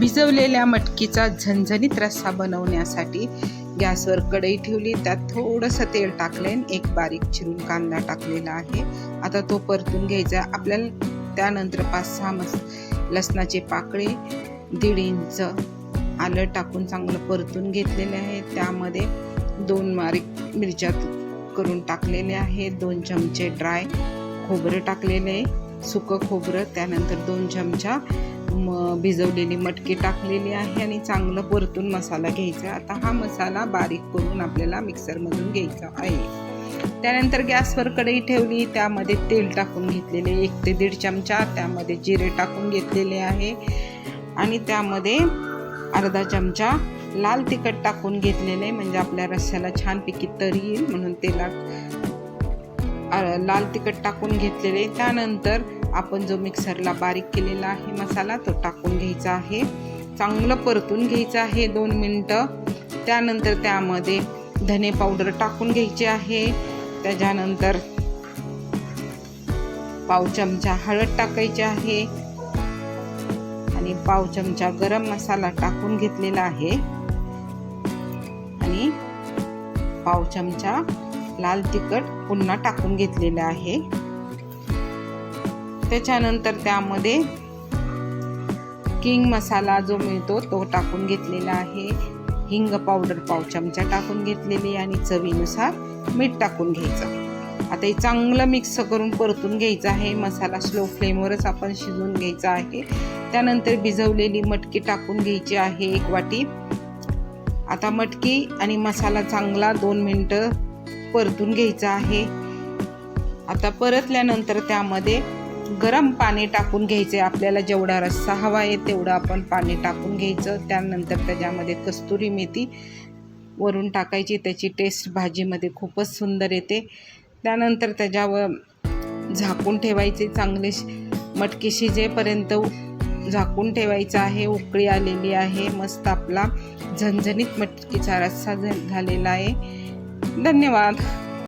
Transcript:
भिजवलेल्या मटकीचा झणझणीत रस्सा बनवण्यासाठी गॅसवर कढई ठेवली, त्यात थोडंसं तेल टाकले, एक बारीक चिरून कांदा टाकलेला आहे. आता तो परतून घ्यायचा आपल्याला. त्यानंतर 5-6 लसणाचे पाकळे, 1.5 इंच आलं टाकून चांगलं परतून घेतलेले आहे. त्यामध्ये 2 बारीक मिरच्या करून टाकलेले आहे, 2 चमचे ड्राय खोबरं टाकलेले, सुकं खोबरं, त्यानंतर 2 चमचा भिजवलेली मटकी टाकलेली आहे आणि चांगलं परतून मसाला घ्यायचा. आता हा मसाला बारीक करून आपल्याला मिक्सरमधून घ्यायचा आहे. त्यानंतर गॅसवर कढई ठेवली, त्यामध्ये तेल टाकून घेतलेले 1 ते 1.5 चमचा, त्यामध्ये जिरे टाकून घेतलेले आहे आणि त्यामध्ये अर्धा चमचा लाल तिखट टाकून घेतलेले, म्हणजे आपल्या रस्स्याला छानपैकी तरी येईल म्हणून तेलात लाल तिखट टाकून घेतलेले. त्यानंतर आपण जो मिक्सरला बारीक केलेला आहे मसाला तो टाकून घ्यायचा आहे, चांगलं परतून घ्यायचं आहे 2 मिनटं. त्यानंतर त्यामध्ये धने पावडर टाकून घ्यायची आहे, त्याच्यानंतर पाव चमचा हळद टाकायची आहे आणि पाव चमचा गरम मसाला टाकून घेतलेला आहे आणि पाव चमचा लाल तिखट पुन्हा टाकून घेतलेला आहे. त्याच्यानंतर त्यामध्ये किंग मसाला जो मिळतो तो टाकून घेतलेला आहे, हिंग पावडर पाव चमचा टाकून घेतलेली आणि चवीनुसार मीठ टाकून घ्यायचं. आता हे चांगलं मिक्स करून परतून घ्यायचं आहे. मसाला स्लो फ्लेमवरच आपण शिजवून घ्यायचा आहे. त्यानंतर भिजवलेली मटकी टाकून घ्यायची आहे 1 वाटी. आता मटकी आणि मसाला चांगला 2 मिनटं परतून घ्यायचा आहे. आता परतल्यानंतर त्यामध्ये गरम पाणी टाकून घ्यायचे. आपल्याला जेवढा रस्सा हवा आहे तेवढं आपण पाणी टाकून घ्यायचं. त्यानंतर त्याच्यामध्ये कस्तुरी मेथी वरून टाकायची, त्याची टेस्ट भाजीमध्ये खूपच सुंदर येते. त्यानंतर त्याच्यावर झाकून ठेवायचे, चांगले मटकी शिजेपर्यंत झाकून ठेवायचं आहे. उकळी आलेली आहे, मस्त आपला झणझणीत मटकीचा रस्सा झालेला आहे. धन्यवाद.